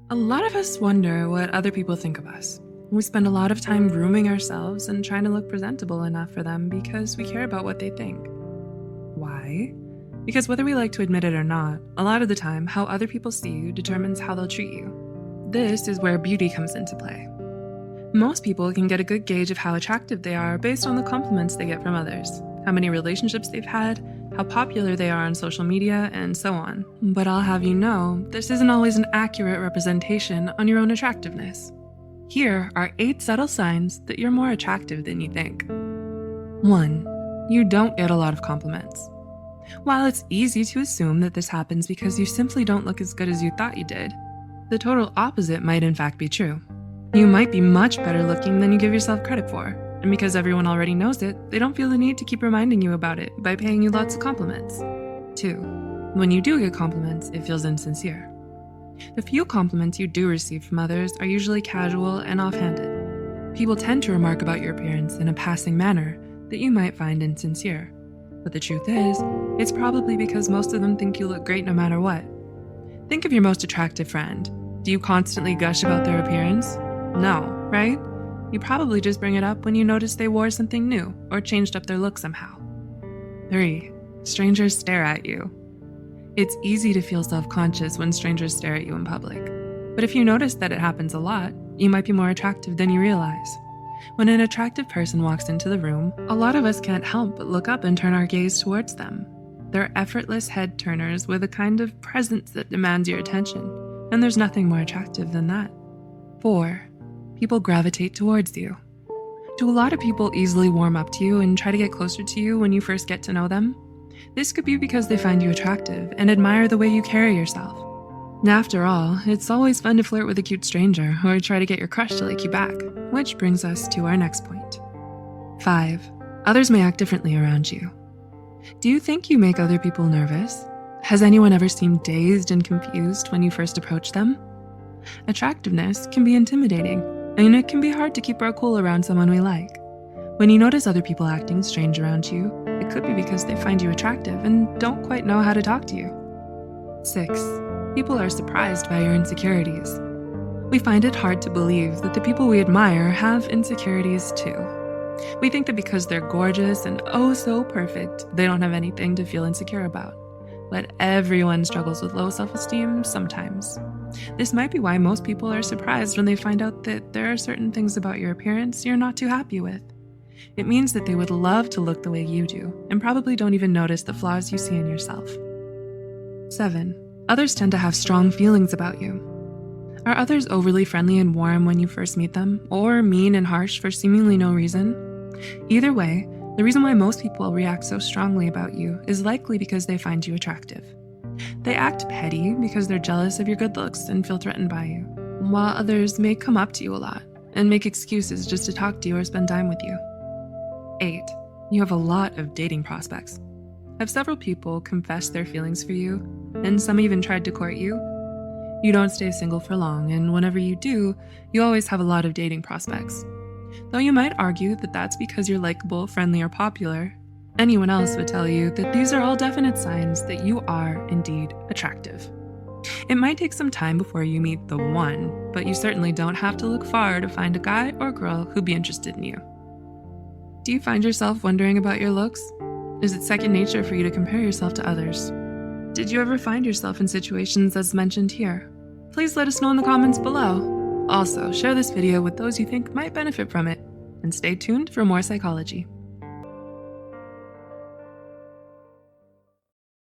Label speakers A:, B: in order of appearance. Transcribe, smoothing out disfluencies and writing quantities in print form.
A: A lot of us wonder what other people think of us. We spend a lot of time grooming ourselves and trying to look presentable enough for them because we care about what they think. Why? Because whether we like to admit it or not, a lot of the time, how other people see you determines how they'll treat you. This is where beauty comes into play. Most people can get a good gauge of how attractive they are based on the compliments they get from others, how many relationships they've had, how popular they are on social media, and so on. But I'll have you know, this isn't always an accurate representation on your own attractiveness. Here are 8 subtle signs that you're more attractive than you think. 1. You don't get a lot of compliments. While it's easy to assume that this happens because you simply don't look as good as you thought you did, the total opposite might in fact be true. You might be much better looking than you give yourself credit for, and because everyone already knows it, they don't feel the need to keep reminding you about it by paying you lots of compliments. 2. When you do get compliments, it feels insincere. The few compliments you do receive from others are usually casual and offhanded. People tend to remark about your appearance in a passing manner that you might find insincere. But the truth is, it's probably because most of them think you look great no matter what. Think of your most attractive friend. Do you constantly gush about their appearance? No, right? You probably just bring it up when you notice they wore something new or changed up their look somehow. 3. Strangers stare at you. It's easy to feel self-conscious when strangers stare at you in public. But if you notice that it happens a lot, you might be more attractive than you realize. When an attractive person walks into the room, a lot of us can't help but look up and turn our gaze towards them. They're effortless head turners with a kind of presence that demands your attention, and there's nothing more attractive than that. 4. People gravitate towards you. Do a lot of people easily warm up to you and try to get closer to you when you first get to know them? This could be because they find you attractive and admire the way you carry yourself. After all, it's always fun to flirt with a cute stranger or try to get your crush to like you back, which brings us to our next point. 5. Others may act differently around you. Do you think you make other people nervous? Has anyone ever seemed dazed and confused when you first approach them? Attractiveness can be intimidating, and it can be hard to keep our cool around someone we like. When you notice other people acting strange around you, it could be because they find you attractive and don't quite know how to talk to you. 6. People are surprised by your insecurities. We find it hard to believe that the people we admire have insecurities too. We think that because they're gorgeous and oh so perfect, they don't have anything to feel insecure about. But everyone struggles with low self-esteem sometimes. This might be why most people are surprised when they find out that there are certain things about your appearance you're not too happy with. It means that they would love to look the way you do, and probably don't even notice the flaws you see in yourself. 7. Others tend to have strong feelings about you. Are others overly friendly and warm when you first meet them, or mean and harsh for seemingly no reason? Either way, the reason why most people react so strongly about you is likely because they find you attractive. They act petty because they're jealous of your good looks and feel threatened by you, while others may come up to you a lot and make excuses just to talk to you or spend time with you. 8. You have a lot of dating prospects. Have several people confessed their feelings for you, and some even tried to court you? You don't stay single for long, and whenever you do, you always have a lot of dating prospects. Though you might argue that that's because you're likable, friendly, or popular, anyone else would tell you that these are all definite signs that you are indeed attractive. It might take some time before you meet the one, but you certainly don't have to look far to find a guy or girl who'd be interested in you. Do you find yourself wondering about your looks? Is it second nature for you to compare yourself to others? Did you ever find yourself in situations as mentioned here? Please let us know in the comments below. Also, share this video with those you think might benefit from it, and stay tuned for more psychology.